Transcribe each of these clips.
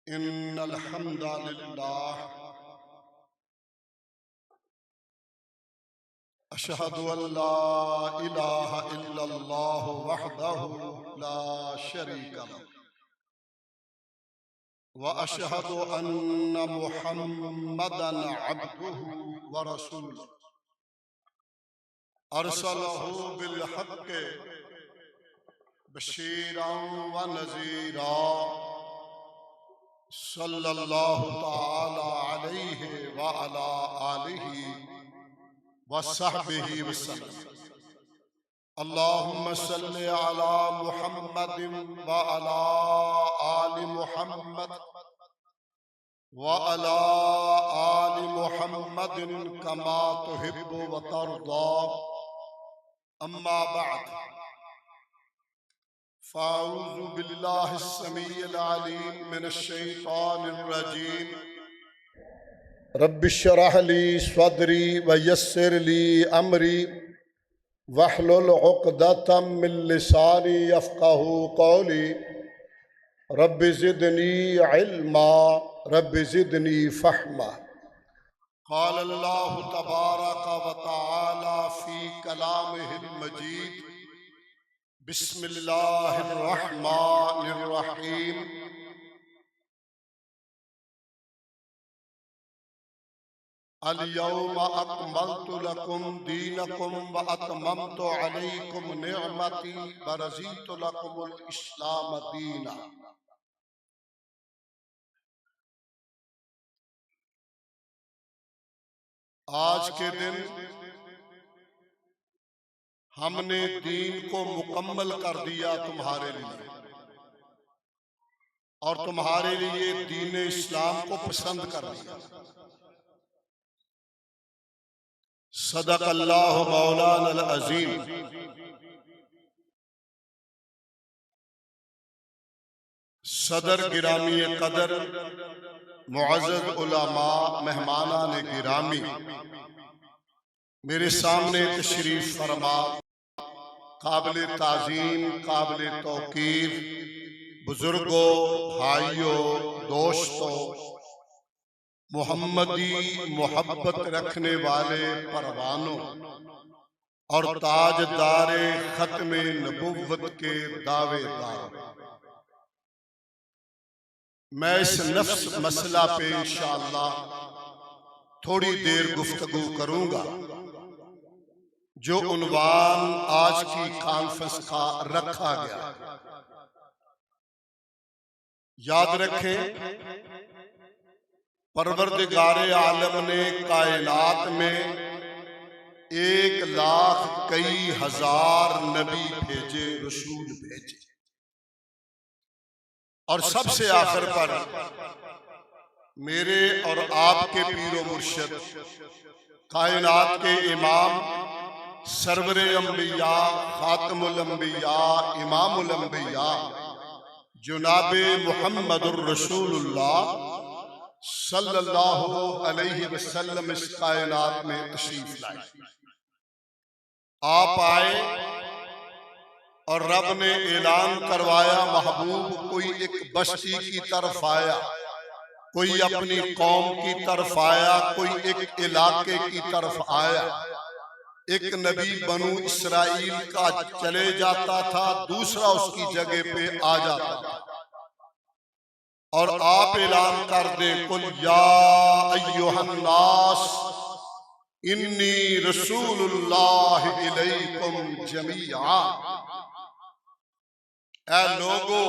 इन्नल हम्दलिल्लाह अशहदु अल्ला इलाहा इल्लल्लाह वहदहु ला शरीका लह व अशहदु अन्न मुहम्मदन अब्दुहु व रसूलुहु अरसलहु बिल हक़्क़ि बशीरन व नज़ीरा सल्लल्लाहु तआला अलैहि व अला आलिहि व सहबिहि वसल्लम। अल्लाहुम्मा सल्लि अला मुहम्मदिन व अला आलि मुहम्मद व अला आलि मुहम्मदिन कमा तुहिब्बु व तर्दा। अम्मा बअद फ़अऊज़ु बिल्लाहि अस्समीइल अलीम मिनश शैतानिर रजीम। रब्बि इश्रह ली सदरी व यस्सिर ली अमरी वहलुल उक़दतम मिन लिसानी यफ़क़हू क़ौली। Rabbi ज़िदनी इल्मा rabbi ज़िदनी फ़हमा। क़ाल अल्लाहु तबारक व तआला फ़ी कलामिहिल मजीद। बिस्मिल्लाहिर रहमानिर रहीम। अल-यौमा अकमलतु लकुम दीनकुम व अतममतु अलैकुम निअमती व रज़ीतु लकुमुल इस्लाम दीना। आज के दिन हमने दीन को मुकम्मल कर दिया तुम्हारे लिए और तुम्हारे लिए दीन इस्लाम को पसंद कर दिया। सदक़ल्लाहु मौलाना अज़ीम। सदर गिरामी कदर मुअज़्ज़ज़ उलमा मेहमानान गिरामी, मेरे सामने तशरीफ फरमा काबिल ताज़ीम काबिल तौक़ीर बुजुर्गों भाइयों दोस्तों मोहम्मदी मोहब्बत रखने वाले परवानों और ताजदारे खत्मे नबुव्वत के दावेदार। मैं इस नफ्स मसला पे इंशाअल्लाह थोड़ी देर गुफ्तगू करूंगा जो उन्वान आज की कॉन्फ्रेंस का रखा गया। याद रखें, परवरदिगारे आलम ने कायनात में 1,00,000 कई हजार नबी भेजे, रसूल भेजे और सबसे आखिर पर मेरे और आपके पीरो मुर्शिद कायनात के इमाम सरवरे अंबिया खातमुल अंबिया इमामुल अंबिया जुनाबे मुहम्मदुर रसूलुल्लाह सल्लल्लाहु अलैहि वसल्लम इस कायनात में तशरीफ लाए। आप आए और रब ने ऐलान करवाया, महबूब कोई एक बस्ती की तरफ आया, कोई अपनी कौम की तरफ आया, कोई एक इलाके की तरफ आया। एक नबी बनु इसराइल का चले जाता था, दूसरा उसकी जगह पे आ जाता था और आप ऐलान कर दें, कुल या अय्युहन नास इन्नी रसूलुल्लाह इलैकुम जमीआ। ऐ लोगो,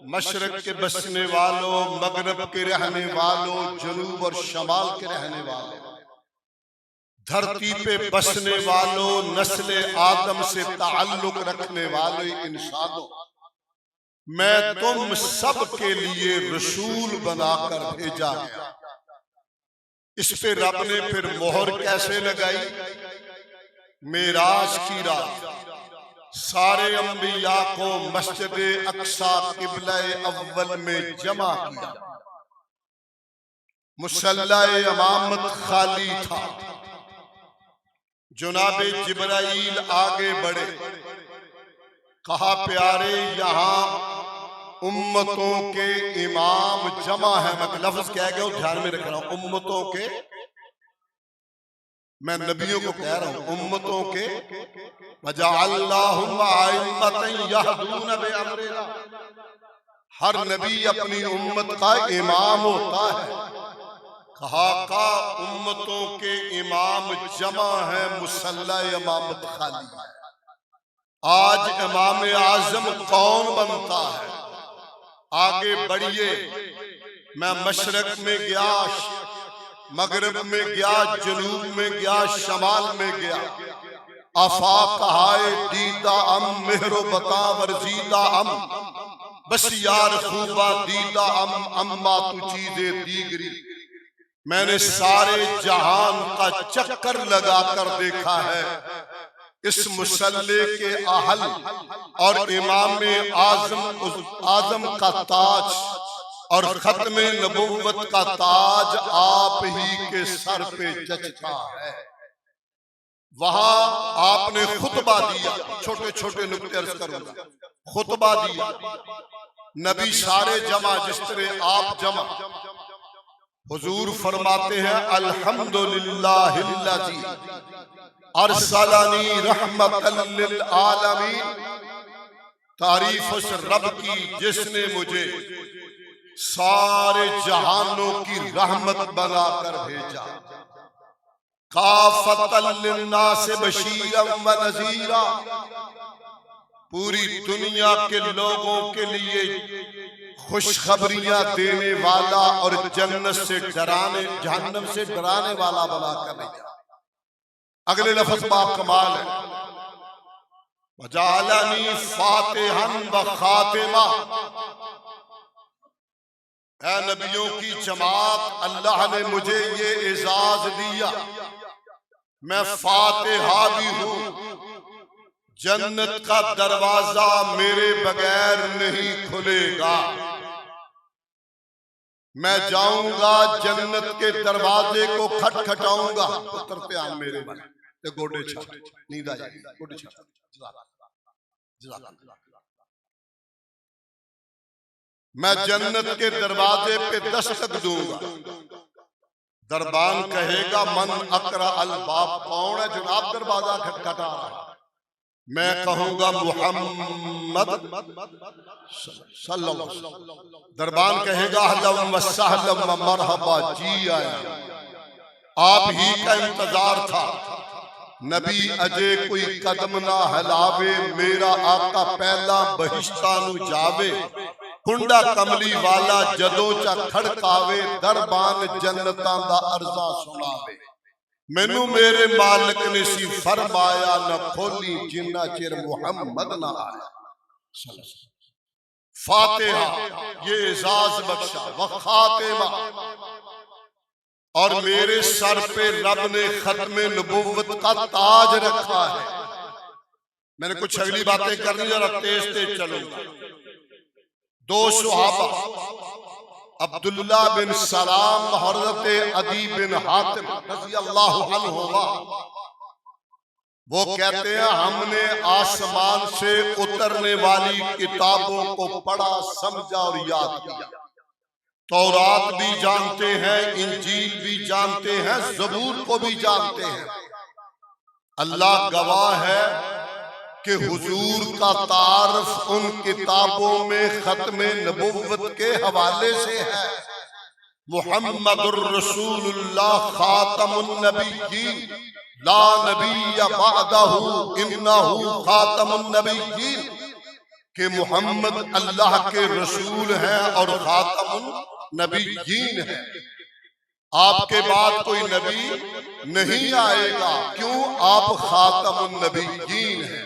मशरक के बसने वालों, मगरब के रहने वालों, जनूब और शमाल के रहने वालों, धरती पे बसने वालों, नस्ले आदम से ताल्लुक रखने वाले इंसानों, मैं तुम सब के लिए रसूल बनाकर भेजा गया। इस पे रब ने फिर मोहर कैसे लगाई? मेराज की रात सारे अंबिया को मस्जिद अक्सा किबला अव्वल में जमा किया। मुसल्ला इमामत खाली था। जुनाबे जिब्राइल आगे बढ़े, कहा प्यारे यहाँ उम्मतों के इमाम जमा है। मैं लफ्ज कह गया हूं, ध्यान में रख रहा हूं। उम्मतों के, मैं नबियों को कह रहा हूं, उम्मतों के वजअल्नाहुम अइम्मतन यहदून बिअमरिना। हर नबी अपनी उम्मत का इमाम होता है। कहा का उम्मतों के इमाम जमा है, मुसल्ला इमामत खाली है। आज इमाम आजम कौन बनता है? आगे बढ़िए। मैं मशरक में गया, मगरब में गया, जनूब में गया, शमाल में गया। आफाक हाय दीदा अम मेहरो बता वर्जीदा अम बस यार खूबा दीदा अम्मा तू चीज़े दीगरी। मैंने सारे जहान का चक्कर लगाकर देखा है। इस मुसल्ले के आहल और इमाम आजम का ताज और खत्म नबुव्वत का ताज आप ही के सर पे जचता है। वहां आपने खुतबा दिया, छोटे छोटे नुक्ते अर्ज करूंगा। खुतबा दिया, नबी सारे जमा, जिस तरह आप जमा। हुजूर फरमाते हैं अल्हम्दुलिल्लाहिल्लज़ी अरसलनी रहमतल लिल आलमीन। तारीफ उस रब की जिसने मुझे सारे जहानों की रहमत बनाकर भेजा। काफतल लिन्नास बशीरन व नज़ीरा। पूरी दुनिया के लोगों के लिए खुशखबरियां देने वाला और जन्नत से डराने, जहन्नम से डराने वाला बनाकर भेजा। अगले लफ्ज बा कमाल है, वजालनी फातिहन व खातिमा। ऐ नबियों की जमात, अल्लाह ने मुझे ये एजाज दिया, मैं फातिहा भी हूं। जन्नत का दरवाजा मेरे बगैर नहीं खुलेगा। मैं जाऊंगा जन्नत के दरवाजे को खटखटाऊंगा। पुत्र पे आन मेरे मन ते गोडे छाट, नींद आ जाएगी, गोडे छाट। मैं जन्नत के दरवाजे पे दस्तक दूंगा। दरबान कहेगा मन अकरा अल बाब। कौन है जनाब दरवाजा खटखटा रहा है? मैं कहूंगा मुहम्मद सल्लल्लाहु अलैहि वसल्लम। दरबान कहेगा अहलन व सहलन व मरहबा, जी आया, आप ही का इंतजार था। नबी अजे कोई कदम ना हिलावे, मेरा आका पहला बहिश्ता नु जावे। कुंडा कमली वाला जदों चा खड़कावे, दरबान जन्नतां दा अर्जा सुनावे। मैनू मेरे मालिक ने सी फरमाया न खोली जिन्ना चिर मुहम्मद ना आया। फातिहा ये एजाज बख्शा, व खातिमा, और मेरे सर पे रब ने खत्म नबुव्वत का ताज रखा है। मैंने कुछ अगली बातें करनी, जरा तेज तेज चलूंगा। दो सुहाबा अब्दुल्ला बिन सलाम, हज़रत अदी बिन हातिम रज़ियल्लाहु अन्हुमा, वो कहते हैं हमने आसमान से उतरने वाली किताबों को पढ़ा, समझा और याद किया। तौरात भी जानते हैं, इंजील भी जानते हैं, ज़बूर को भी जानते हैं। अल्लाह गवाह है कि हुजूर का तारुफ उन किताबों में खत्म नबुव्वत के हवाले से है। मुहम्मदुर रसूलुल्लाह खातमुन नबिय्यीन ला नबिय्य बअदहु इन्नहु खातमुन नबिय्यीन, कि मुहम्मद अल्लाह के रसूल हैं और खातमुन नबिय्यीन है। आपके बाद कोई नबी नहीं आएगा। क्यों? आप खातमुन नबिय्यीन हैं।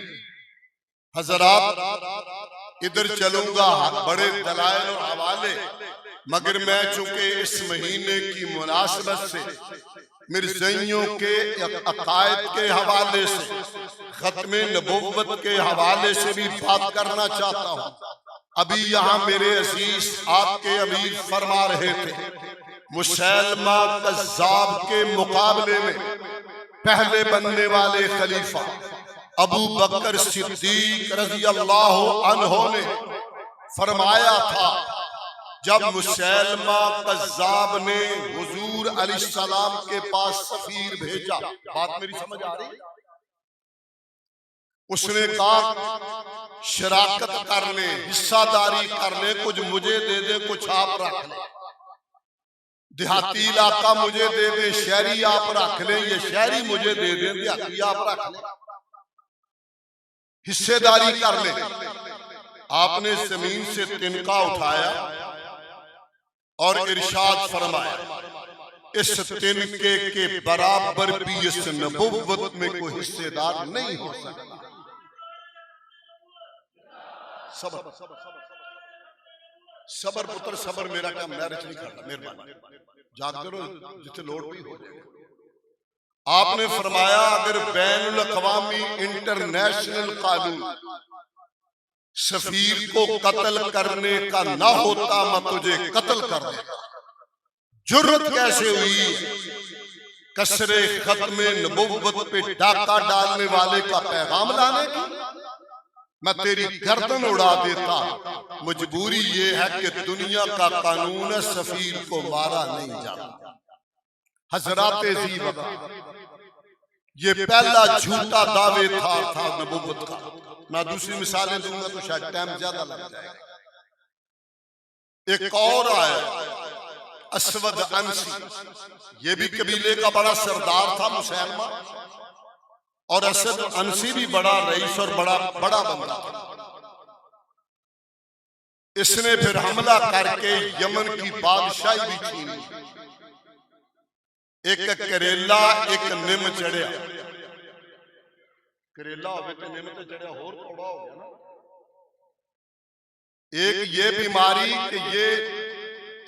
हजरात इधर चलूंगा, बड़े दलाइल और हवाले, मगर मैं चूंकि इस महीने की मुनासिबत से मिर्ज़इयों के अकायद के हवाले से, खत्म नबुव्वत के हवाले से भी बात करना चाहता हूँ। अभी यहाँ मेरे अजीज आपके अमीर फरमा रहे थे, मुसैलमा कज़्ज़ाब के मुकाबले में पहले बनने वाले खलीफा अबू बकर सिद्दीक रज़ियल्लाहु अन्हु ने फरमाया था जब मुसैलमा कज़्ज़ाब ने हुजूर अलैहिस्सलाम के पास सफीर भेजा, बात मेरी समझ आ रही? उसने कहा शराकत कर ले, हिस्सादारी कर ले, कुछ मुझे दे दे, कुछ आप रख ले, देहाती इलाका मुझे दे दे, शहरी आप रख ले, ये शहरी मुझे दे दे, देहाती आप रख ले, हिस्सेदारी कर ले। आपने जमीन से तिनका उठाया और इरशाद फरमाया इस तिनके के बराबर भी इस नबुव्वत में कोई हिस्सेदार नहीं हो सकता। सबर सबर पुत्र सबर, मेरा काम मैरिज नहीं करना, मेहरबानी जागते रहो जिसे लोड भी हो जाए। आपने फरमाया अगर बैनुल अक़वामी इंटरनेशनल कानून सफीर को कत्ल करने का ना होता मैं तुझे कत्ल कर देता। जुर्रत कैसे हुई कसरे खत्मे नबुव्वत पे डाका डालने वाले का पैगाम लाने की? मैं तेरी गर्दन उड़ा देता। मजबूरी ये है कि दुनिया का कानून है, सफीर को मारा नहीं जाता। हजराते जी वक़्त ये पहला झूठा दावे था नबुव्वत का। मैं दूसरी मिसालें दूंगा तो शायद टाइम ज्यादा लग जाएगा। एक और आया असवद अंसी, ये भी कबीले का बड़ा सरदार था मुसैलमा, और असद अंसी भी बड़ा रईस और बड़ा बंदा था। इसने फिर हमला करके यमन की बादशाही भी छीन ली। एक करेला एक निम चढ़िया, करेला होवे तो निम तो चढ़िया होर थोड़ा हो गया ना। एक ये बीमारी कि ये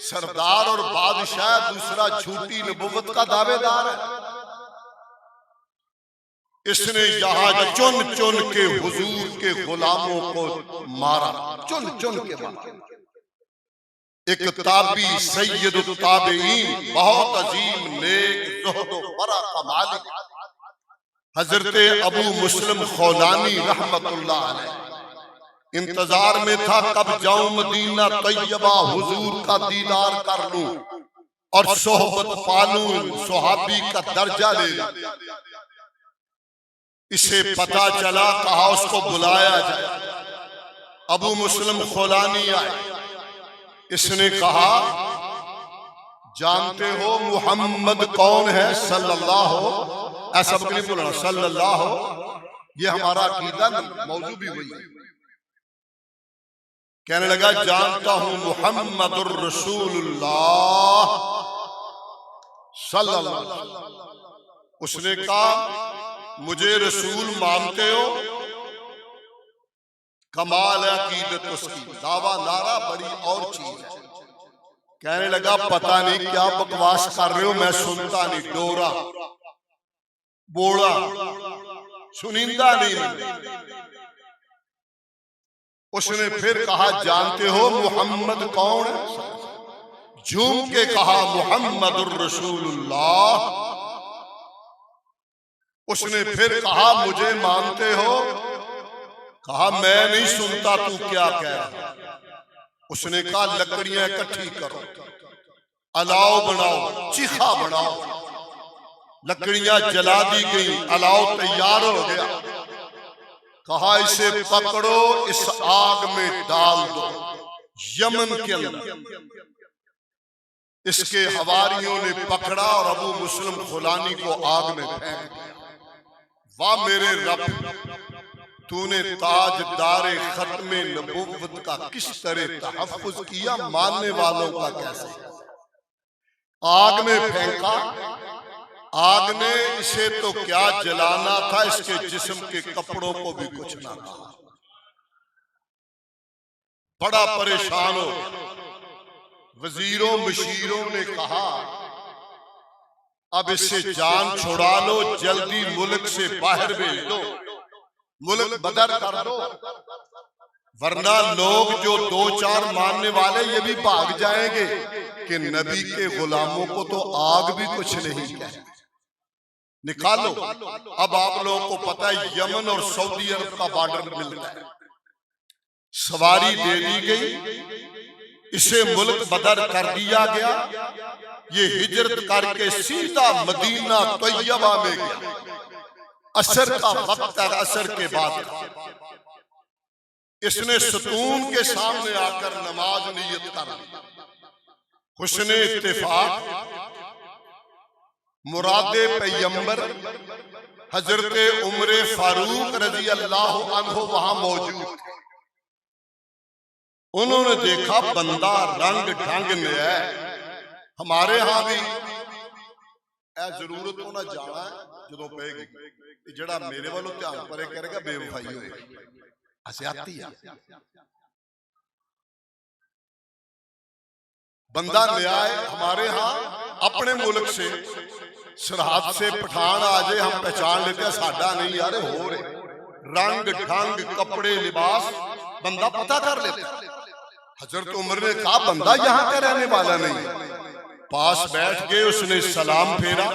सरदार और बादशाह, दूसरा झूठी नबुव्वत का दावेदार है। इसने यहाँ चुन चुन के हुजूर के गुलामों को मारा, चुन चुन के मारा। एक ताबी सैयद ताबईन, बहुत अजीम नेक ज़ुहद व वरा का मालिक हजरत अबू मुस्लिम खौलानी रहमतुल्लाह अलैह इंतजार में था कब जाऊं मदीना तैयबा, हुजूर का दीदार कर लूं और सोहबत पालूं, सुहाबी का दर्जा ले लूं। इसे पता चला, कहा उसको बुलाया जाए। अबू मुस्लिम खौलानी आए। इसने कहा जानते हो मुहम्मद कौन है? सल्लल्लाहु, ऐसा नहीं बोलना, सल्लल्लाहु, ये हमारा अकीदा मौजू भी हुई। कहने लगा जानता हूं मुहम्मदुर रसूलुल्लाह सल्लल्लाहु। उसने कहा मुझे रसूल मानते हो? कमाल है अकीदत उसकी, दावा नारा बड़ी और चीज है। कहने लगा पता नहीं क्या बकवास कर रहे हो, मैं सुनता नहीं, डोरा बोला सुनिंदा नहीं। उसने फिर कहा जानते हो मुहम्मद कौन है? झूम के कहा मुहम्मदुर रसूलुल्लाह। उसने फिर कहा मुझे मानते हो? कहा मैं नहीं सुनता, तू क्या कह रहा? उसने कहा लकड़ियां इकट्ठी करो, अलाव बनाओ, चीखा बनाओ। लकड़ियां जला दी गई, अलाव तैयार हो गया। कहा इसे पकड़ो, इस आग में डाल दो। यमन के अंदर इसके हवारियों ने पकड़ा और अबू मुस्लिम खुलानी को आग में फेंक दिया। वाह मेरे रब, तूने ताजदारे खत्मे नबुव्वत का किस तरह तहफ्फुज किया, मानने वालों का कैसे। आग में फेंका, आग ने इसे तो क्या जलाना था, इसके जिस्म के कपड़ों को भी कुछ ना कहा। बड़ा परेशान हो। वजीरों मशीरों ने कहा अब इससे जान छुड़ा लो, जल्दी मुल्क से बाहर भेज दो, मुल्क बदर कर दो, वरना लोग जो दो चार मानने वाले ये भी भाग जाएंगे कि नबी के गुलामों को तो आग भी कुछ नहीं कहती। निकालो। अब आप लोगों को पता है यमन और सऊदी अरब का बॉर्डर मिलता है, सवारी दे दी गई, इसे मुल्क बदर कर दिया गया। ये हिजरत करके सीधा मदीना तैयबा में गया। असर का वक्त है, असर के बाद इसने सतून के सामने आकर नमाज नियत कर ली। हुस्ने इत्तेफाक मुरादे पैगंबर हजरत उमर फारूक रजी अल्लाह अन्हु वहां मौजूद थे। उन्होंने देखा बंदा रंग ढंग में है। हमारे यहां भी जरूरत होना जाना है जो पेगी जड़ा मेरे वालों ध्यान परे करेगा बेवफाई होएगी, आती है। बंदा न्याय हमारे यहाँ अपने मुल्क से सरहद से पठान आ जाए हम पहचान लेते हैं, साडा नहीं यार हो रहे रंग ढंग कपड़े लिबास बंदा पता कर लेता। हजरत उमर ने कहा बंदा यहाँ का रहने वाला नहीं। पास बैठ गए, उसने सलाम फेरा।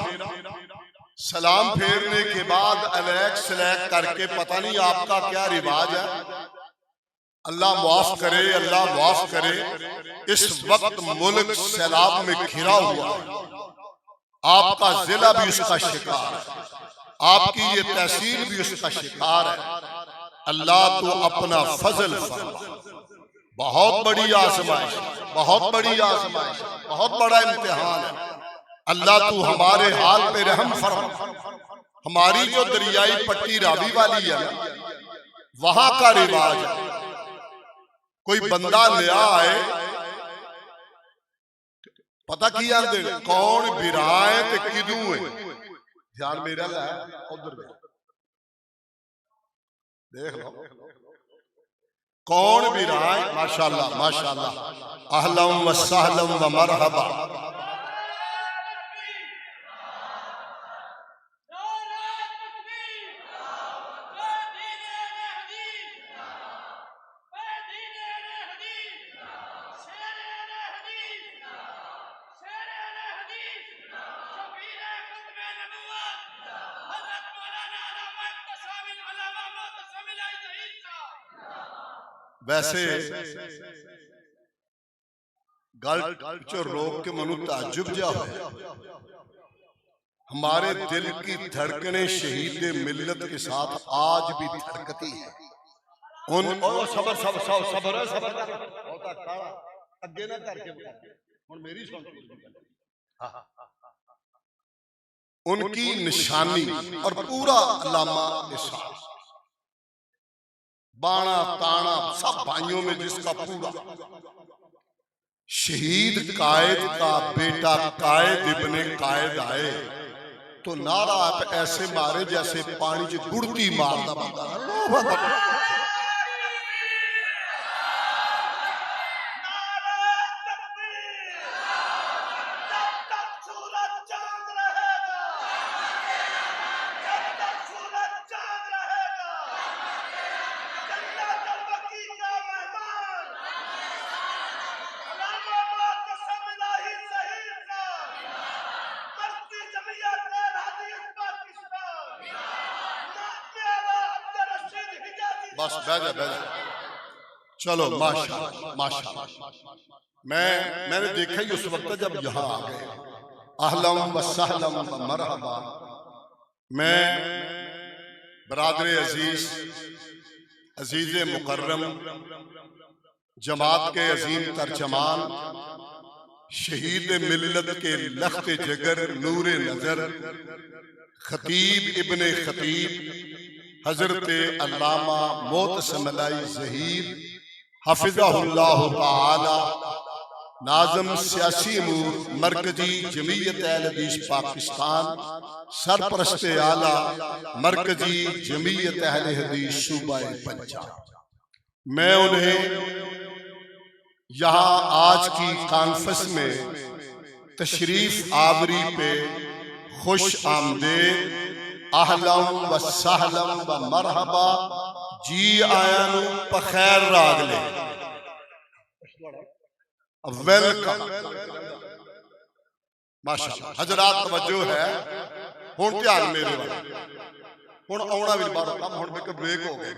सलाम फेरने के बाद अलैक सलैक करके पता नहीं आपका क्या रिवाज है, अल्लाह माफ करे, अल्लाह माफ करे। इस वक्त मुल्क सैलाब में घिरा हुआ, आपका जिला भी उसका शिकार है, आपकी ये तहसील भी उसका शिकार है। अल्लाह तो अपना फजल फरमा। बहुत बड़ी आजमाइश, बहुत बड़ी आजमाइश, बहुत बड़ा इम्तिहान है। अल्लाह तू हमारे हाल पे रहम फरमा। हमारी जो दरियाई पट्टी रावी वाली है वहां का रिवाज है, कोई बंदा नया आए पता की आते कौन बिराए ते किदू है। ध्यान मेरा ला उधर देख लो कौन बिराए। माशाल्लाह माशाल्लाह, अहलम व सहलम व मरहबा। वैसे गल जो रोक के मनु ताजुब जा हो, हमारे दिल की धड़कनें शहीद मिल्लत के साथ आज भी धड़कती है। उन सबर सबर सबर सबर सबर अगे ना करके मेरी सुन, उनकी निशानी और पूरा अल्लामा इरशाद बाणा ताना सब भाइयों में जिसका पूरा शहीद कायद का बेटा कायद इब्ने कायद आए तो नारा ऐसे मारे जैसे पानी च गुड़ती मारदा बंदा। बस बैजा बैजा चलो माशाअल्लाह माशाअल्लाह। मैंने देखा ही उस वक्त जब यहाँ आ गए, अहलम व सहलम व मरहबा। मैं बरादर अजीज अजीज मुकर्रम जमात के अजीम तर्जमान शहीद मिल्लत के लख्त जिगर नूरे नजर खतीब इब्ने खतीब हजरत अल्लामा मोहतसम ज़हीर हफिज़हुल्लाह ताला नाज़िम सियासी अमूर मरकजी जमीयत अहले हदीस पाकिस्तान सरपरस्त आला मरकजी जमीयत अहले हदीस सूबा पंजाब। मैं उन्हें यहाँ आज की कॉन्फ्रेंस में तशरीफ आवरी पे खुश आमदेद अहलम व सहलम व मरहबा जी आया नु पखैर राग ले वेलकम माशाअल्लाह। हजरात तवज्जो है हुण ध्यान मेरे वाल, हुण आउणा भी बाहरों कम, हुण मेरे ब्रेक हो गए।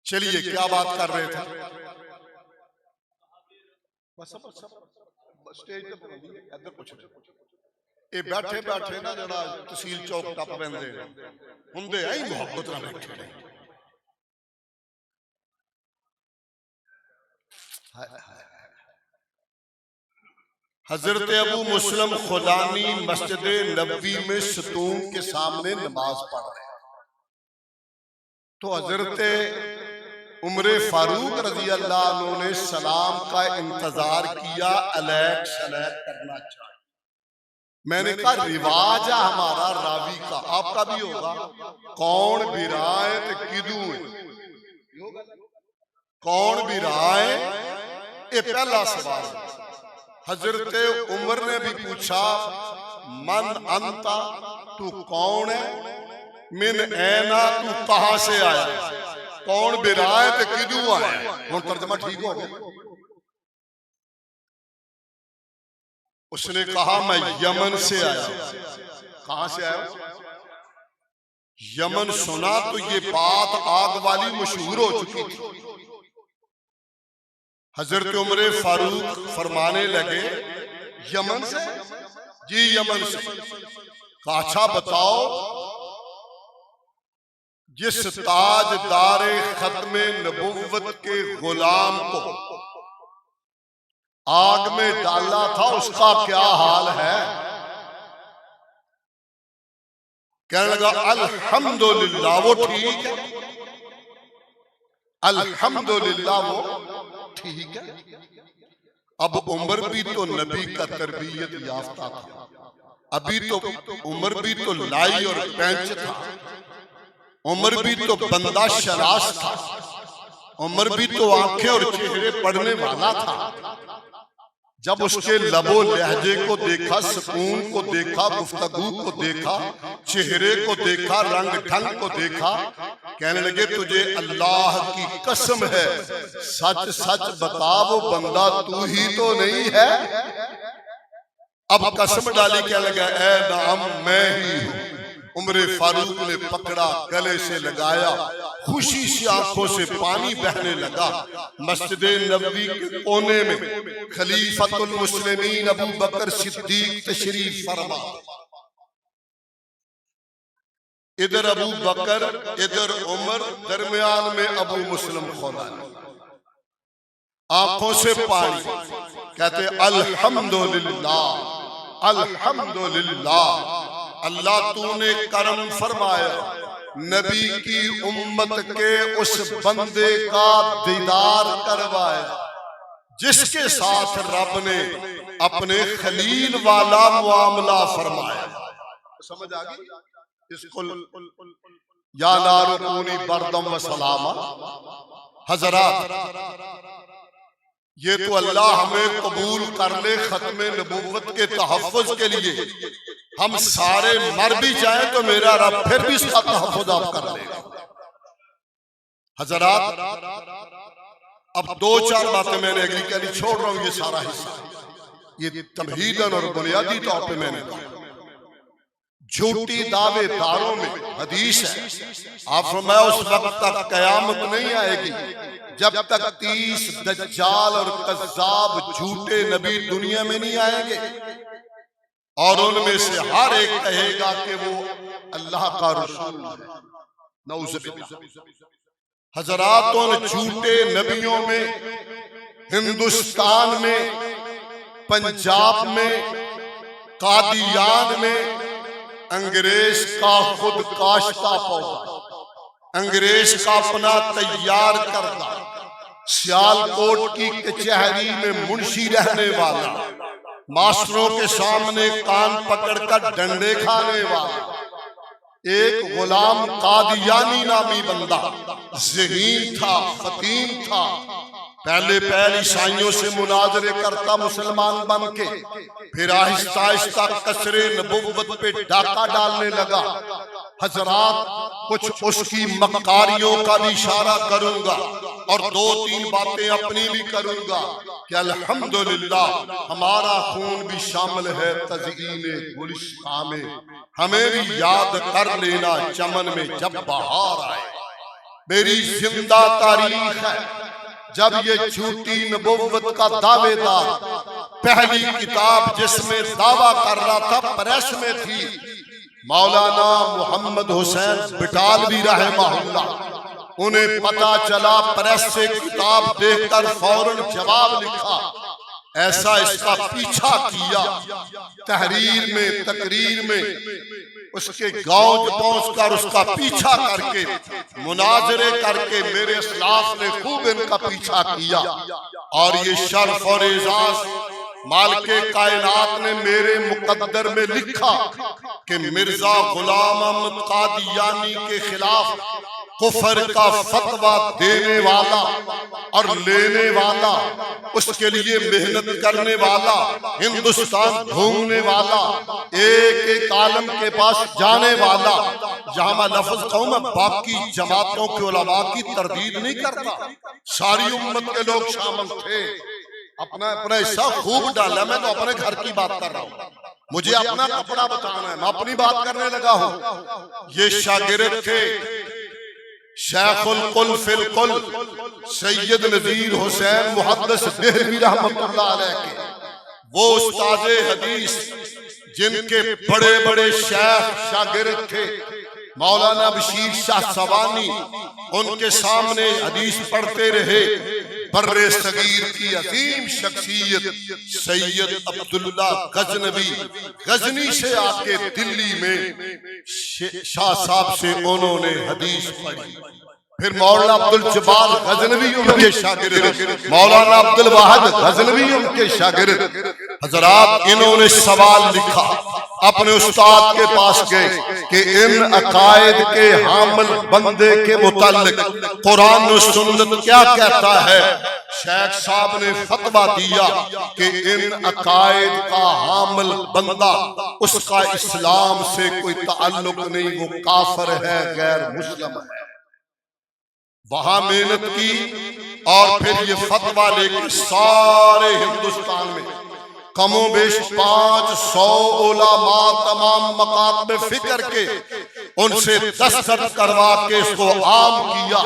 चलिए क्या बात कर रहे थे? स्टेज पे बोलिए, इधर कुछ ये बैठे बैठे ना जरा तहसील चौक टप पैंदे हुंदे आई मोहब्बत नाल बैठे ने। हजरत अबू मुस्लिम खुदानी मस्जिद नबवी में सतून के सामने नमाज पढ़ रहे हैं, तो हजरत उमर फारूक रजी अल्लाह अन्हु ने सलाम का इंतजार किया, अलैक सलैक करना चाहिए। मैंने कहा रिवाज है हमारा रावी का, आपका भी होगा। कौन बिराए तो किदू कौन बिराए, ये पहला सवाल। हजरत उमर ने भी पूछा मन अंता, तू कौन है? मिन ऐना, तू कहां से आया? कौन बिराए तो किदू आया? हुण तर्जमा ठीक हो गया। उसने कहा मैं यमन से आया। कहां से आया? यमन सुना तो ये बात आग वाली मशहूर हो चुकी थी। हजरत उमर फारूक फरमाने लगे यमन से? जी यमन से। कहा अच्छा बताओ, जिस ताजदारे खत्मे नबुव्वत के गुलाम को आग में डाला था उसका क्या हाल है? कहने लगा अल्हम्दुलिल्लाह वो ठीक है, अल्हम्दुलिल्लाह वो ठीक है। अब उमर भी तो नबी का तरबियत याफ्ता था, अभी तो उमर भी तो लाई और पेंच था, उमर भी तो बंदा शरास था, उमर भी तो आंखें और चेहरे पढ़ने वाला था। जब उसके लबो लहजे को देखा, सुकून को देखा, गुफ्तगू को देखा, चेहरे को देखा, रंग ढंग को देखा, कहने लगे तुझे अल्लाह की कसम है सच सच बता वो बंदा तू ही तो नहीं है? अब कसम डाली, क्या लगा ए नाम मैं ही हूं। उमर फारूक ने पकड़ा, गले से लगाया, खुशी से आंखों से पानी बहने लगा। मस्जिद नबवी के कोने में खलीफतुल मुस्लिमीन अबू बकर सिद्दीक तशरीफ फरमा। इधर अबू बकर, इधर उमर, दरमियान में अबू मुस्लिम खुदानी, आंखों से पानी, कहते अल्हम्दुलिल्लाह अल्हम्दुलिल्लाह, अल्लाह तूने करम फरमाया, नबी की उम्मत के उस बंदे का दीदार करवाया जिसके साथ रब ने अपने खलील वाला मुआमला फरमाया। समझ आ गई? इसको या नारुकूनी बरदम व सलामा। हजरात ये तो अल्लाह हमें कबूल कर ले, खत्मे नबूवत के तहफ़्फ़ुज़ के लिए हम सारे मर भी जाएं तो मेरा रब फिर भी इसका तहफ़्फ़ुज़ आप कर लेगा। हजरात अब दो चार बातें मैंने अगली करी, छोड़ रहा हूं ये सारा हिस्सा, ये तमहीदन और बुनियादी तौर पे मैंने कहा। झूठी दावेदारों में हदीस है, आप फरमाया उस वक्त तक कयामत नहीं आएगी जब तक 30 दज्जाल और कज़्ज़ाब झूठे नबी दुनिया में नहीं आएंगे, और उनमें से हर एक कहेगा कि वो अल्लाह का रसूल है। नऊज़ुबिल्लाह। हज़रात उन झूठे नबियों में हिंदुस्तान में, पंजाब में, कादियान में अंग्रेज का खुद काश्ता पौधा, अंग्रेज का अपना तैयार करता, सियालकोट की कचहरी में मुंशी रहने वाला, मास्टरों के सामने कान पकड़कर डंडे खाने वाला एक गुलाम कादियानी नामी बंदा ज़हीन था, फतीन था। पहले ईसाइयों से मुनाजरे करता मुसलमान बन के, फिर आहिस्ता आहिस्ता कसरे नबुव्वत पे डाका डालने लगा। हजरात कुछ उसकी मक्कारियों का भी इशारा करूंगा और दो तीन बातें अपनी भी करूंगा कि अल्हम्दुलिल्लाह हमारा खून भी शामिल है तज़यीने गुलिस्तां में, हमें भी याद कर लेना चमन में जब बहार आए। मेरी जिंदा तारीख है जब ये झूठी नबुव्वत का दावेदार पहली किताब जिसमें दावा कर रहा था प्रेस में थी। मौलाना मोहम्मद हुसैन बिटालवी रहमहुल्लाह, उन्हें पता चला प्रेस से किताब देखकर फौरन जवाब लिखा। ऐसा इसका पीछा किया, तहरीर में तकरीर में उसके गांव पहुंचकर उसका पीछा करके मुनाजरे करके मेरे इस्लाफ ने खूब इनका पीछा किया। और ये शर्फ और एजाज मालिके कायनात ने मेरे मुकद्दर में लिखा कि मिर्जा गुलाम अहमद कादियानी के खिलाफ कुफर का फतवा देने वाला और लेने वाला, उसके लिए मेहनत करने वाला, हिंदुस्तान घूमने वाला, एक एक आलम के पास जाने वाला, जहां मैं लफ्ज कहूं मैं बाकी जमातों के उलमा की तरदीद नहीं करता, सारी उम्मत के लोग शामिल थे। अपना अपना हिस्सा खूब डाला। मैं तो अपने घर की बात कर रहा हूँ, मुझे अपना कपड़ा बताना है, मैं अपनी बात करने लगा हूँ। ये शागिर्द थे शेखुल कुल फिल कुल सैयद नजीर हुसैन मुहद्दिस देहलवी रहमतुल्लाह अलैह के, वो उस्ताद हदीस जिनके बड़े बड़े शेख शागिर्द थे। मौलाना बशीर शाह सवानी उनके सामने हदीस पढ़ते रहे। बर्रे सगीर की अजीम शख्सियत सैयद अब्दुल्ला गजनवी गजनी से आके दिल्ली में शाह साहब से उन्होंने हदीस पढ़ी। फिर मौलाना अब्दुल जब्बार गजनवी उनके शागिर्द, मौलाना अब्दुल वाहिद गजनवी उनके शागिर्द। हजरात, इन्होंने सवाल लिखा, अपने उस्ताद के पास गए कि इन अकायद के हामिल बंदे के मुताल्लिक कुरान और सुन्नत क्या कहता है। शेख साहब ने फतवा दिया कि इन अकायद का हामिल बंदा, उसका इस्लाम से कोई ताल्लुक नहीं, वो काफिर है, गैर मुस्लिम है। वहां मेहनत की और फिर ये फतवा लेके सारे हिंदुस्तान में कमो बेश 500 उलमा तमाम मकात में फिक्र के उनसे दस्तखत करवा के इसको आम किया।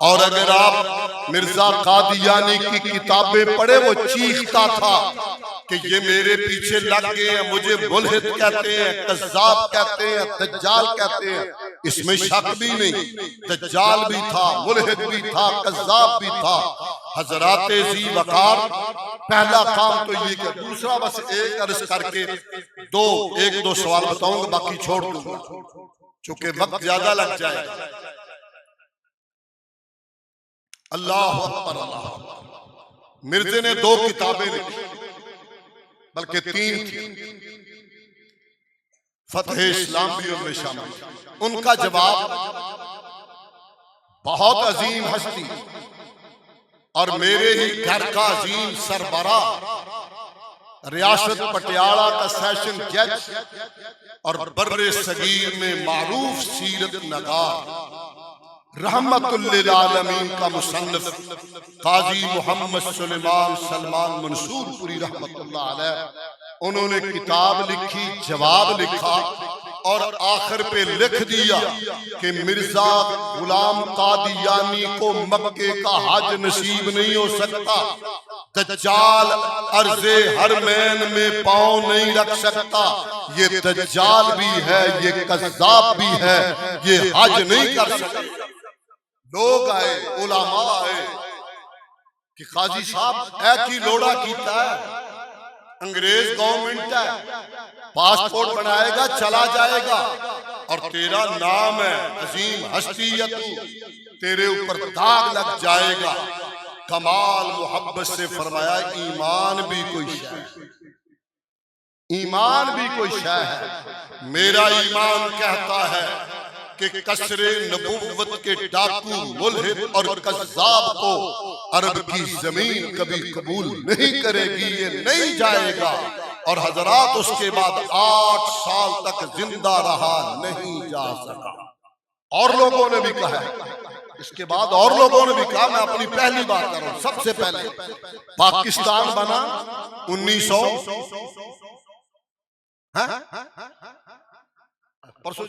और अगर आप मिर्जा कादियानी की किताबें पढ़े, वो चीखता था कि ये मेरे पीछे लग गए हैं, मुझे मुल्हिद कहते हैं, कज़्ज़ाब कहते हैं, दज्जाल कहते हैं। इसमें शक भी नहीं, दज्जाल भी था, मुल्हिद भी था, कज़्ज़ाब भी था। हजराते ज़ी वक़ार, पहला काम तो ये कि दूसरा बस एक अर्ज करके एक दो सवाल बताऊंगा, बाकी छोड़ दूंगा चूंकि वक्त ज्यादा लग जाए। अल्लाह अकबर, अल्लाह अकबर। मिर्जे ने 2 किताबें लिखी, बल्कि 3 थी। फतह इस्लाम भी उनमें शामिल। उनका जवाब बहुत अजीम हस्ती और मेरे ही घर का अजीम सरबरा, रियासत पटियाला का सेशन जज और बर्रे सगीर में मारूफ सीरत नगार, रहमतुल्लिल आलमीन का मुसन्निफ काजी मोहम्मद सुलेमान सलमान मंसूरपुरी रहमतुल्लाह अलैह, उन्होंने किताब लिखी, जवाब लिखा और आखिर पे लिख दिया कि मिर्जा गुलाम कादियानी को मक्के का हज नसीब नहीं हो सकता, दज्जाल अर्ज़े हरमैन में पांव नहीं रख सकता, ये दज्जाल भी है, ये कज़्ज़ाब भी है, ये हज नहीं कर सकता। लोग आए, उलमा आए कि काजी साहब ऐ की लोड़ा कीता है, अंग्रेज गवर्नमेंट है, पासपोर्ट बनाएगा चला जाएगा और तेरा नाम है अजीम हस्ती है, तू तेरे ऊपर दाग लग जाएगा। कमाल मोहब्बत से फरमाया, ईमान भी कोई शय है, ईमान भी कोई शय है। मेरा ईमान कहता है कि कसरे नबुव्वत के डाकू, मुल्हिद और कज़्ज़ाब को अरब की जमीन कभी कबूल नहीं करेगी, ये नहीं जाएगा। और हजरात, उसके बाद 8 साल तक जिंदा रहा, नहीं जा सका। और लोगों ने भी कहा, इसके बाद और लोगों ने भी कहा। मैं अपनी पहली बात कर रहा हूं, सबसे पहले पाकिस्तान बना 1900 परसों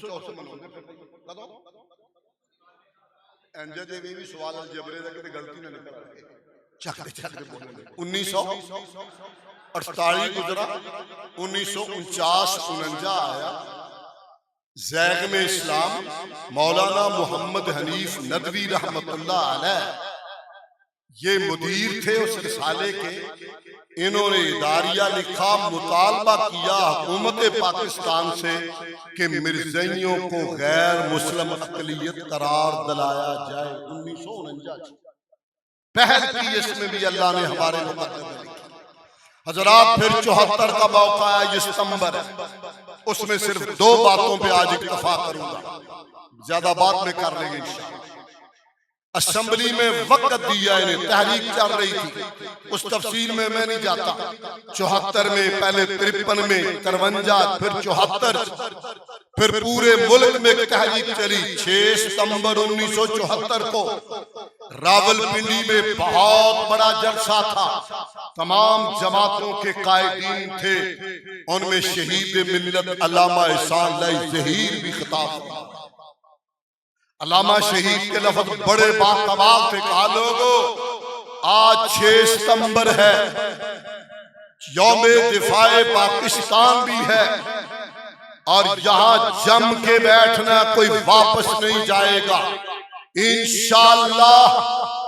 एंजे दे भी सवाल अलजबरे दा किते गलती ना निकल आए चकदे चकदे बोलने 1948 गुजरा 1949 आया ज़ैग में इस्लाम मौलाना मोहम्मद हनीफ नदवी रहमतुल्लाह अलैह ये मुदीर थे उस रिसाले के। इन्होंने इदारिया लिखा, मुतालबा किया हुकूमत पाकिस्तान से कि मिर्ज़ाइयों को गैर मुस्लिम अक़लियत करार दिलाया जाए। 1949 पहल की, इसमें भी अल्लाह ने हमारे मुक़द्दर में लिखी। हजरात फिर 74 का मौका आया, ये सितंबर है, उसमें सिर्फ 2 बातों पे आज इक्तफा करूंगा, ज्यादा बात में कर लेंगे इंशाअल्लाह। असेंबली में वक्त दिया इन्हें, तहरीक चल रही थी, उस तफसील में मैं नहीं जाता। 74 में, पहले 53 में, 53, फिर 74, फिर पूरे मुल्क में तहरीक चली। 6 सितंबर 1974 को रावलपिंडी में बहुत बड़ा जलसा था, तमाम जमातों के कायदीन थे, उनमें शहीद मिल्लत अल्लामा एहसान लाई ज़हीर भी खिताब हुआ। अल्लामा शहीद के लफ्ज़ बड़े बाकमाल थे, कहा लोगों आज 6 सितंबर है, यौमे दिफाए पाकिस्तान भी है, और यहाँ जम के बैठना, कोई वापस नहीं जाएगा। इंशाअल्लाह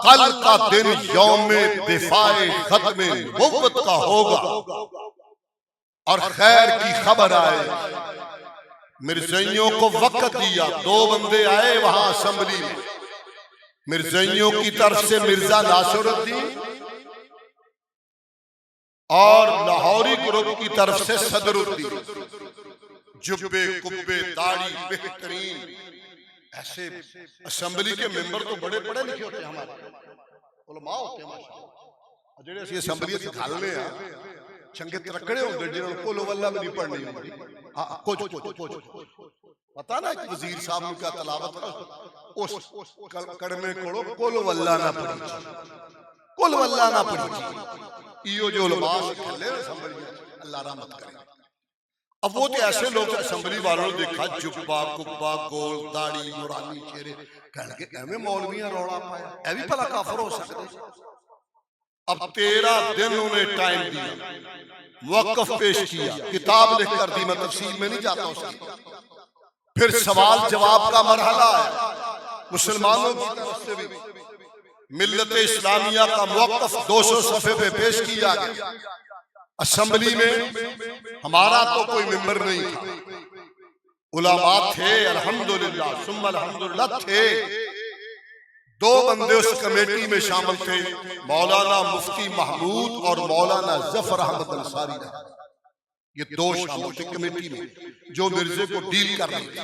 कल का दिन यौमे दिफाए खत्मे नबुव्वत का होगा और खैर की खबर आए। मिर्ज़ाइयों को वक्त दिया, 2 बंदे आए वहां असेंबली में, मिर्ज़ाइयों की तरफ से मिर्जा नासिरुद्दीन और लाहौरी ग्रुप की तरफ से सदरुद्दीन, जुब्बे कुब्बे दाढ़ी बेहतरीन। ऐसे असेंबली के मेंबर तो बड़े पढ़े लिखे होते हैं, हमारे उलमा होते हैं माशाअल्लाह, जेड़े असं असेंबली घालने आ चंगे तरकड़े होंगे, जिन्होंने कुल वल्ला भी नहीं पढ़नी होती। कुछ पता ना, एक वजीर साहब ने क्या तलावत उस कड़मे कोड़ो कुल वल्ला ना पढ़ी, कुल वल्ला ना पढ़ी। इयो जो उलमा खेले असेंबली, अल्लाह रहमत करे। अब वो तो ऐसे लोग असेंबली वालों ने देखा, जुब्बा कुब्बा गोल दाढ़ी नूरानी चेहरे, कहने के एवें मौलवियां रौला पाया, ए भी भला काफर हो सकते। अब 13 दिन उन्हें टाइम दिया, वक़्फ़ पेश किया, किताब लिख कर दी, मैं तफसील में नहीं जाता उसकी। फिर सवाल जवाब का मरहला है, मुसलमानों की तरफ से भी मिल्लत इस्लामिया का मौक़िफ़ 200 सफ़े पे पेश किया गया। असेंबली में हमारा तो कोई मेंबर नहीं था, उलमा थे, अल्हम्दुलिल्लाह सुम्मा अल्हम्दुलिल्लाह थे। 2 बंदे उस कमेटी में शामिल थे, मौलाना मुफ्ती महमूद और मौलाना जफर अहमद अंसारी। ये 2 शामिल थे कमेटी में, जो मिर्जे को डील कर रही थी।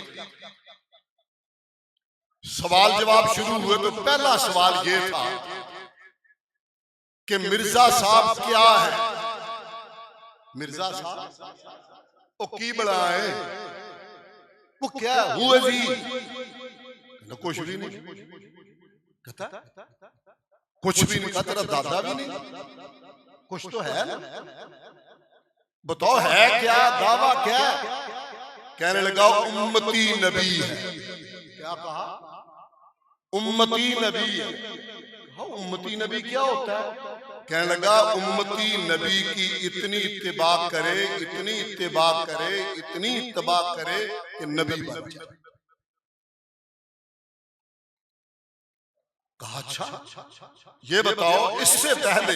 सवाल जवाब शुरू हुए तो पहला सवाल ये था कि मिर्जा साहब क्या है, मिर्जा साहब वो की बड़ा है, वो क्या हुए जी, कुछ भी नहीं, कहता कुछ भी नहीं, कहता तेरा दादा भी नहीं, कुछ तो है ना, बताओ है क्या, दावा क्या। कहने लगा उम्मती नबी है। क्या कहा, उम्मती नबी है। उम्मती नबी क्या होता है। कहने लगा उम्मती नबी की इतनी इत्तिबा करे, इतनी इत्तिबा करे, इतनी इत्तिबा करे कि नबी बन जाए। कहा अच्छा ये बताओ, इससे पहले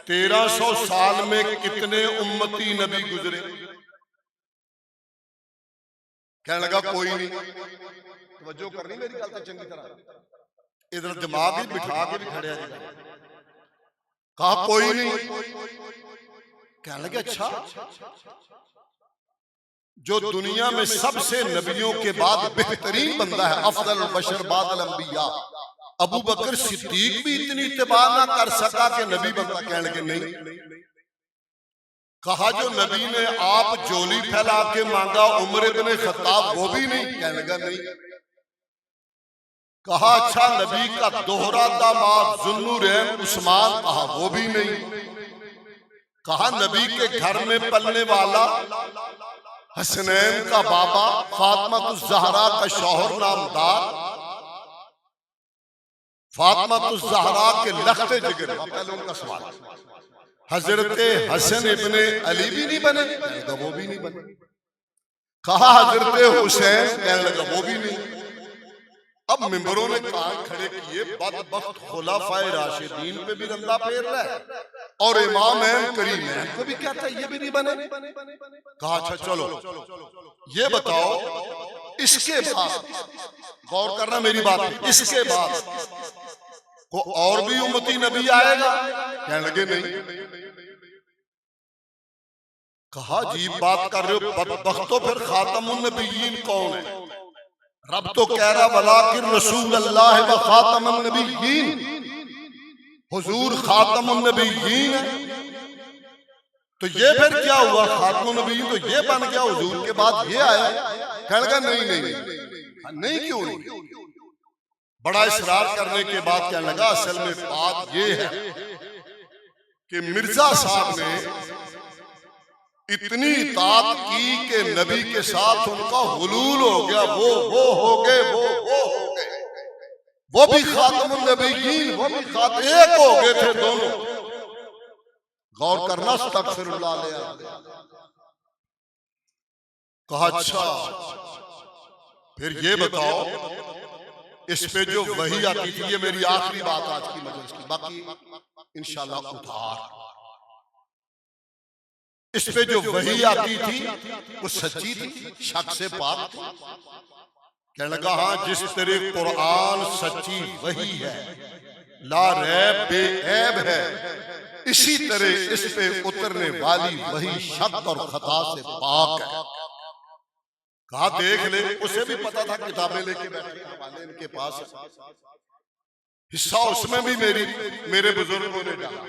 1300 साल में कितने उम्मती नबी गुजरे। कहने लगा कोई नहीं। तवज्जो करनी मेरी गल ते चंगी तरह, इधर दिमाग ही बिठा के भी खड़े। कहा कोई नहीं। कहने लगे अच्छा, जो दुनिया में सबसे नबियों के बाद बेहतरीन बंदा है, अफजल बशर बादल अंबिया, अबू बकर सिद्दीक भी इतनी इत्तिबा ना कर सका कि नबी बनता। कहने लगे नहीं। कहा जो नबी ने आप जोली फैला के मांगा उमर इब्न खत्ताब, वो भी नहीं। कहने लगा नहीं। कहा अच्छा नबी का दोहरा दामाद जुन्नुरैन उस्मान, कहा वो भी नहीं। कहा नबी के घर में पलने वाला हसनैन का बाबा फातिमा ज़हरा का शौहर नामदार, फातिमा तो ज़हरा के लख्ते जिगर, पहले उनका सवाल, हजरत हसन इब्ने अली भी नहीं बने? कहने लगा वो भी नहीं बने। कहा हजरत हुसैन? कहने लगा वो भी नहीं। अब मिंबरों ने कान खड़े किए, बदबख्त खुलाफाए राशिदीन पे भी रंदा फेर रहा है और इमाम करीमैन को भी कहता है ये भी नहीं बने। कहा अच्छा चलो ये बताओ, इसके बाद गौर करना मेरी बात, इसके बाद को और भी उम्मती नबी आएगा? कहने लगे नहीं। कहा अजीब बात कर रहे हो, बदबख्तो, फिर खातमुन नबिय्यीन कौन है? रब तो कह रहा वलाकिन रसूल अल्लाह व खातमुन नबिय्यीन, हुजूर खातमुन नबिय्यीन है। तो ये फिर क्या हुआ? खातमुन नबिय्यीन तो ये बन गया, हुजूर के बाद ये आया। कहने लगा नहीं नहीं नहीं, नहीं क्यों नहीं? बड़ा इसरार करने के बाद कहने लगा असल में बात ये है कि मिर्जा साहब ने इतनी इताअत की कि नबी के साथ उनका हुलूल हो गया, वो हो गए, वो हो गए, वो भी खातमुन नबिय्यीन, वो भी एक हो गए थे दोनों। गौर करना, अस्तगफिरुल्लाह ले। कहा अच्छा फिर ये बताओ, इस पे जो वही आती थी, ये मेरी आखिरी बात आज की मजलिस की, बाकी इंशाल्लाह उधार। इस पे जो वही आती थी वो सच्ची थी, शक से पाक थी। कहने लगा हाँ, जिस तरह कुरान सच्ची वही है, ला रैब बेऐब है, इसी तरह इस पे उतरने वाली वही शक और खता से पाक है। कहा देख ले, उसे भी पता था किताबें लेके बैठे हवाले इनके पास, हिस्सा उसमें भी मेरे बुजुर्गों ने डाला।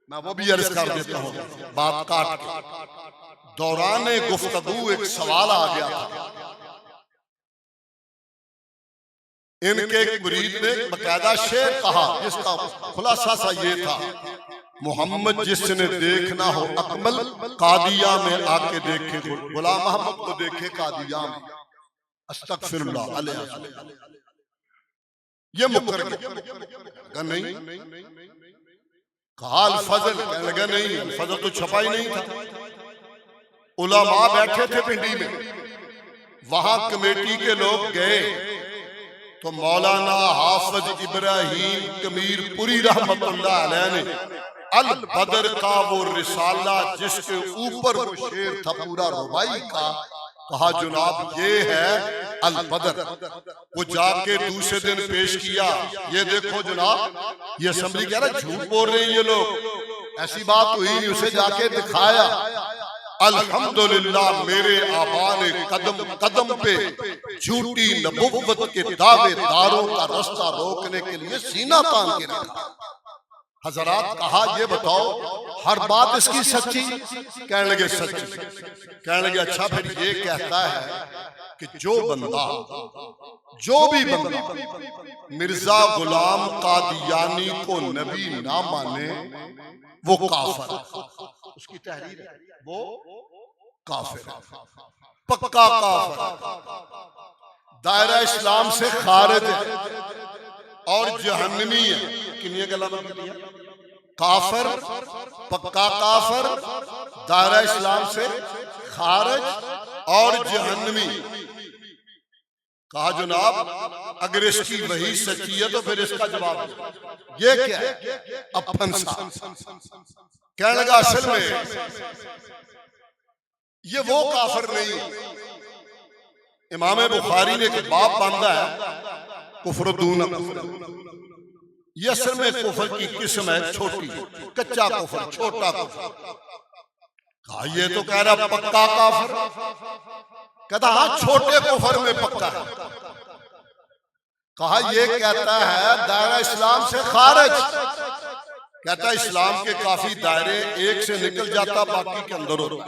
मैं वो भी अर्ज कर देता हूँ बात काट के। दौरान गुफ्तगू एक सवाल आ गया था, इनके एक मुरीद ने बकायदा शेर कहा जिसका खुलासा सा ये था, मोहम्मद जिसने देखना हो अकमल, कादिया में आके देखे गुलाम मोहम्मद को, देखे कादिया में। अस्तगफिरुल्लाह अलैहि, ये मुकर गया नहीं। कहा अल फजल, कहने लगा नहीं, अल फजल तो छपा ही नहीं था। उलमा बैठे थे पिंडी में, वहां कमेटी के लोग गए तो मौलाना हाफिज इब्राहिम कमीरपुरी रहमतुल्लाह अलैह ने अल बदर का वो रिसाला जिसके ऊपर वो शेर था पूरा रुबाई का, कहा जनाब ये है अल बदर। वो जाके दूसरे दिन पेश किया, ये देखो जनाब, ये असेंबली कह रहा झूठ बोल रहे हैं ये लोग, ऐसी बात हुई नहीं। उसे जाके दिखाया, अल्हम्दुलिल्लाह मेरे आबा ने कदम कदम पे झूठी नबुव्वत के दावेदारों का रास्ता रोकने के लिए सीना तान के रखा। हजरात कहा ये बताओ हर बात इसकी सच्ची? कहने लगे सच्ची। कहने लगे अच्छा फिर ये कहता है कि जो भी बंदा मिर्जा गुलाम कादियानी को नबी ना माने वो काफिर, उसकी तहरीर है, वो काफिर, पक्का काफिर, दायरा इस्लाम से खारिज है और जहन्नमी है। किन्हीं गला में दिया काफिर, पक्का काफिर, दायरा इस्लाम से खारिज और जहन्नमी। कहा जनाब अगर इसकी वही सच्ची है तो फिर इसका जवाब ये क्या है? अपन सा। कहने लगा असल में ये वो काफिर नहीं। इमाम बुखारी ने एक बाब बांधा है कुफ्र दून कुफ्र। ये असल में कुफ्र की किस्म है छोटी, कच्चा कुफ्र, छोटा कुफ्र। कहा ये तो कह रहा पक्का काफिर। कहता हाँ छोटे कुफ्र में पक्का है। कहा ये कहता है दायरा इस्लाम से खारिज। कहता इस्लाम के काफी दायरे एक से निकल जाता बाकी के अंदर होता।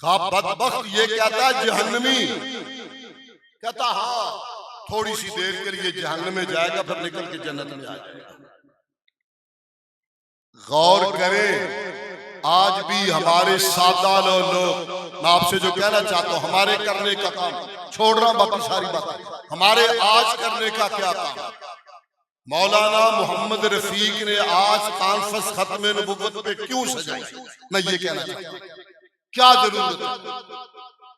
कहा बदबख्त ये कहता है जहन्नमी। कहता हाँ थोड़ी सी देर के लिए जहन्नम में जाएगा फिर निकल के जन्नत में आएगा। गौर करें आज भी हमारे सादा लोग, मैं आपसे जो कहना चाहता हूं हमारे करने का काम छोड़ रहा हूं, बाकी सारी बातें हमारे आज करने का क्या काम। मौलाना मोहम्मद रफीक ने आज कॉन्फ्रेंस खत्म नबुव्वत पे क्यों सजाई, मैं ये कहना चाहता हूं, क्या जरूरत है?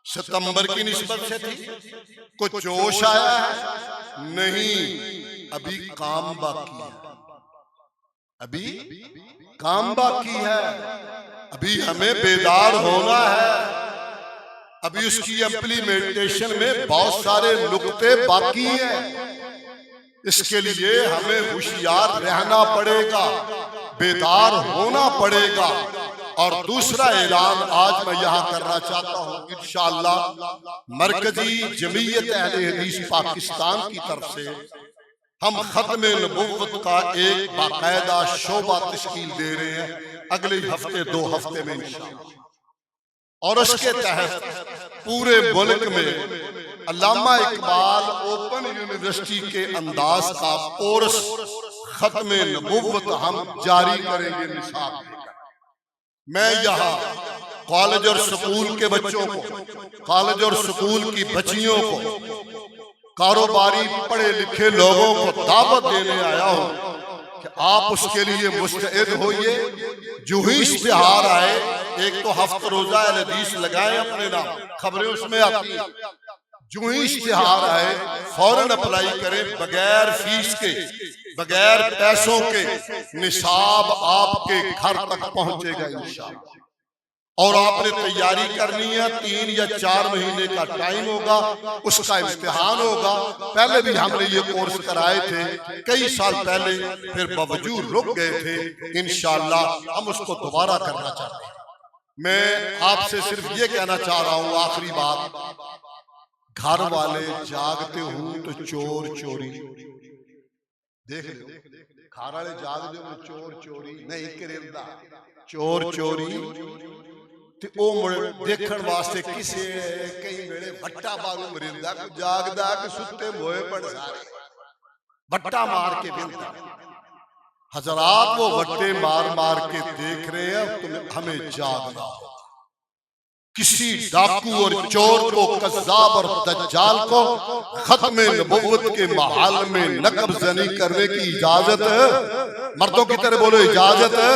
सितंबर की निस्बत से थी, कुछ जोश आया है? नहीं, अभी काम बाकी है, अभी काम बाकी है, अभी हमें बेदार होना है, अभी उसकी इम्प्लीमेंटेशन में बहुत सारे नुक्ते बाकी हैं। इसके लिए हमें होशियार रहना पड़ेगा, बेदार होना पड़ेगा। और दूसरा ऐलान आज मैं यहाँ करना चाहता हूँ, इंशाअल्लाह मरकजी जमीयत अहले हदीस पाकिस्तान की तरफ से हम खत्म नबुव्वत का एक बाकायदा शोबा तश्कील दे रहे हैं अगले हफ्ते 2 हफ्ते में इंशाअल्लाह। और उसके तहत पूरे मुल्क में अल्लामा इकबाल ओपन यूनिवर्सिटी के अंदाज का कोर्स खत्म नबुव्वत हम जारी करेंगे निसाब लेकर। मैं यहाँ कॉलेज और स्कूल के बच्चों को, कॉलेज और स्कूल की बच्चियों को, कारोबारी पढ़े लिखे लोगों को दावत देने आया हूं कि आप उसके लिए मुस्तैद होइए। जो ही इश्तिहार आए, एक तो हफ्ता रोजा अल हदीस लगाए अपने नाम, खबरें उसमें आती हैं, जो ही इश्तिहार आए फौरन अप्लाई करें, बगैर फीस के, बगैर पैसों के निसाब आपके घर तक पहुंचेगा इंशाअल्लाह। और आपने तैयारी करनी है, 3 या 4 महीने का टाइम होगा, उसका इम्तिहान होगा। पहले भी हमने ये कोर्स कराए थे कई साल पहले, फिर बावजूद रुक गए थे। इंशाअल्लाह हम उसको दोबारा करना चाहते हैं। मैं आपसे सिर्फ ये कहना चाह रहा हूँ, आखिरी बात, घर वाले जागते हूं तो चोर चोरी देख लो, घर वाले जागते हो चोर चोरी नहीं करेंदा, चोर चोरी ते ओ देखण वास्ते किसे कई वेले वट्टा बारू मरिंदा, जागदा कि सुते मोए पड़ सारे वट्टा मार के बिंदा। हजरात वो वट्टे मार मार के देख रहे हैं, तुम्हें हमें जागना हो। किसी डाकू और चोर को, कज़्ज़ाब और दज्जाल को खत्म नबुव्वत के महल में नकब ज़नी करने की इजाजत है? मर्दों की तरह बोलो इजाजत है,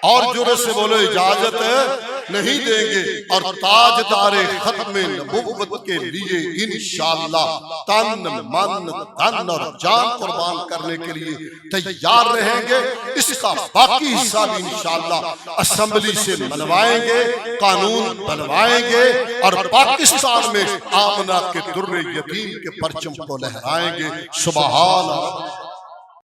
और जुर्रत से बोलो इजाजत है, नहीं देंगे। और ताजदारे खत्म नबुव्वत के लिए इंशाअल्लाह तन मन धन और जान कुर्बान करने के लिए तैयार रहेंगे। इसका बाकी हिस्सा भी इंशाअल्लाह असेंबली से मनवाएंगे, कानून बनवाएंगे और पाकिस्तान में आमना के दुर्रे यतीम के परचम को लहराएंगे। सुभान अल्लाह।